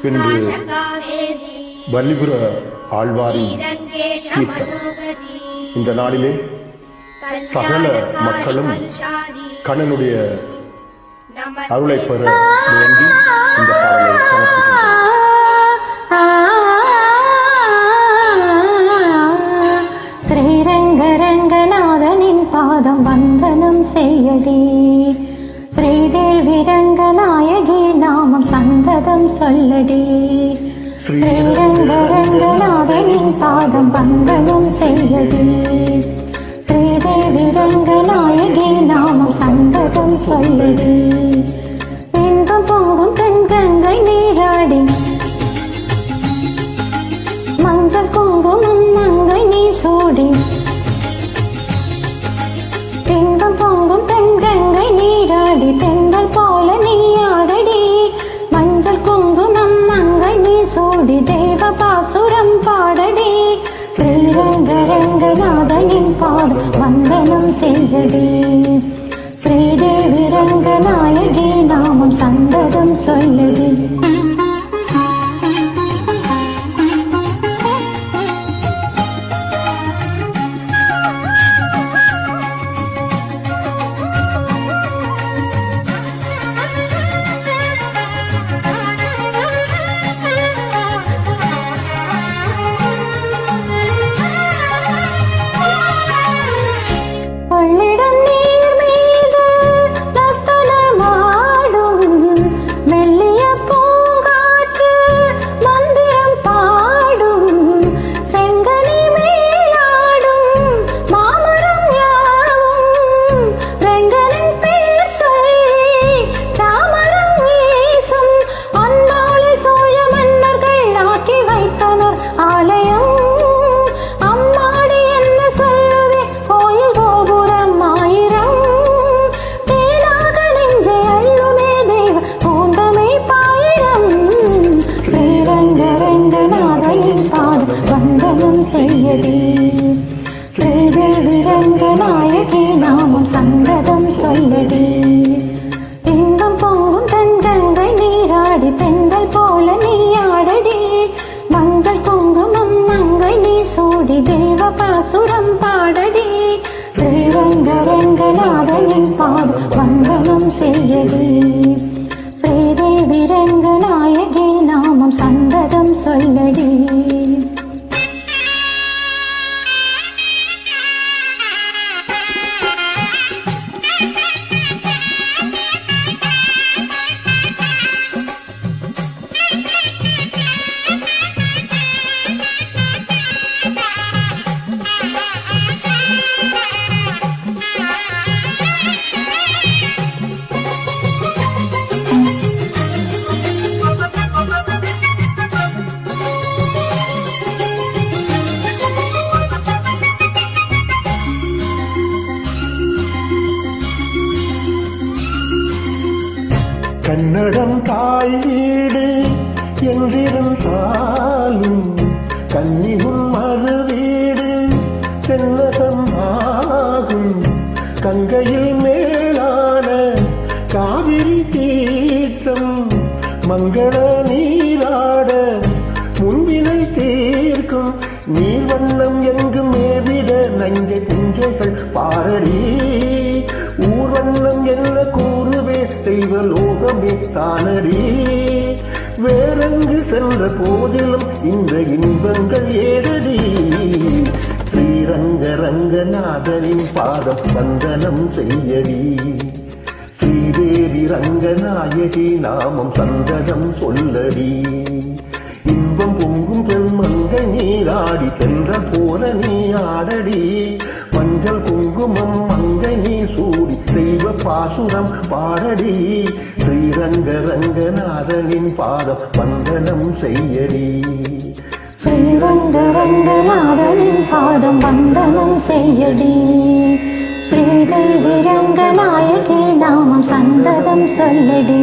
என்று வள்ளிபுர ஆழ்வாரின் கீர்த்தனை. இந்த நாளிலே சகல மக்களும் கண்ணனுடைய அருளை பெற வேண்டி இந்த பாடலை சமர்ப்பிக்கின்றனர். ஸ்ரீரங்கரங்கநாதனின் பாதம் வந்தனம் செய்யடி, ஸ்ரீதேவி ரங்கநாயகி நாமம் சந்ததம் சொல்லடி. ஸ்ரீரங்கரங்கநாதனின் பாதம் வந்தனம் செய்யடி, ஸ்ரீதேவி ரங்கநாயகி நாமம் சந்ததம் சொல்லடி. இன்பம் பொங்கும் தென்கங்கை நீராடி, மஞ்சள் குங்குமம் மங்கை நீ சூடி. இன்பம் பொங்கும் தென்கங்கை நீராடி, தென்றல் போல நீ ஆடடி. மஞ்சள் குங்குமம் மங்கை நீ சூடி, தேவ பாசுரம் பாடடி. ஸ்ரீரங்கரங்கநாதனின் பாதம் வந்தனம் செய்யடி, ஸ்ரீதேவி ரங்கநாயகி நாமம் சந்ததம் சொல்லடி. பள்ளிடம் நீர் மீது நர்த்தனமாடும் மெல்லிய பூங்காற்று மந்திரம் பாடும். செங்கனி மேலாடும் மாமரம் யாவும் ரெங்கனின் பேர் சொல்லி தாமரம் வீசும். அந்நாளை சோழ மன்னர்கள் ஆக்கி வைத்தனர் ஆலயம். செய்யடி, ஸ்ரீதேவி ரங்கநாயகி நாமம் சந்ததம் சொல்லடி. இன்பம் பொங்கும் தென்கங்கை நீராடி, தென்றல் போல நீ ஆடடி. மஞ்சள் குங்குமம் மங்கை நீ சூடி, தேவ பாசுரம் பாடடி. ஸ்ரீரங்கரங்கநாதனின் பாதம் வந்தனம் செய்யடி, ஸ்ரீதேவி ரங்கநாயகி நாமம் சந்ததம் சொல்லடி. கன்னடம் தாய் வீடு என்றிருந்தாலும் கன்னியும் மறு வீடு தென்னகம் ஆகும். கங்கையில் மேலான காவிரி தீர்த்தம் மங்கள நீராட முன்பினை தீர்க்கும். நீர் வண்ணம் எங்கும் மேவிட நஞ்சை புஞ்சைகள் பாரடி. ஊர்வண்ணம் என்ன கூறுவே தெய்வ லோகமே தானடி. வேறெங்கு சென்ற போதிலும் இந்த இன்பங்கள் ஏதடி. ஸ்ரீரங்கரங்கநாதனின் பாதம் வந்தனம் செய்யடி, ஸ்ரீதேவி ரங்கநாயகி நாமம் சந்ததம் சொல்லடி. இன்பம் பொங்கும் பெண்மங்கை நீராடி, சென்ற போல நீ ஆடடி. மஞ்சள் குங்குமம் மங்கை நீ சூடி, தெய்வ பாசுரம் பாடடி. ஸ்ரீரங்கரங்கநாதனின் பாதம் வந்தனம் செய்யடி, ஸ்ரீரங்கரங்கநாதனின் பாதம் வந்தனம் செய்யடி. ஸ்ரீதேவி ரங்கநாயகி நாமம் சந்ததம் சொல்லடி.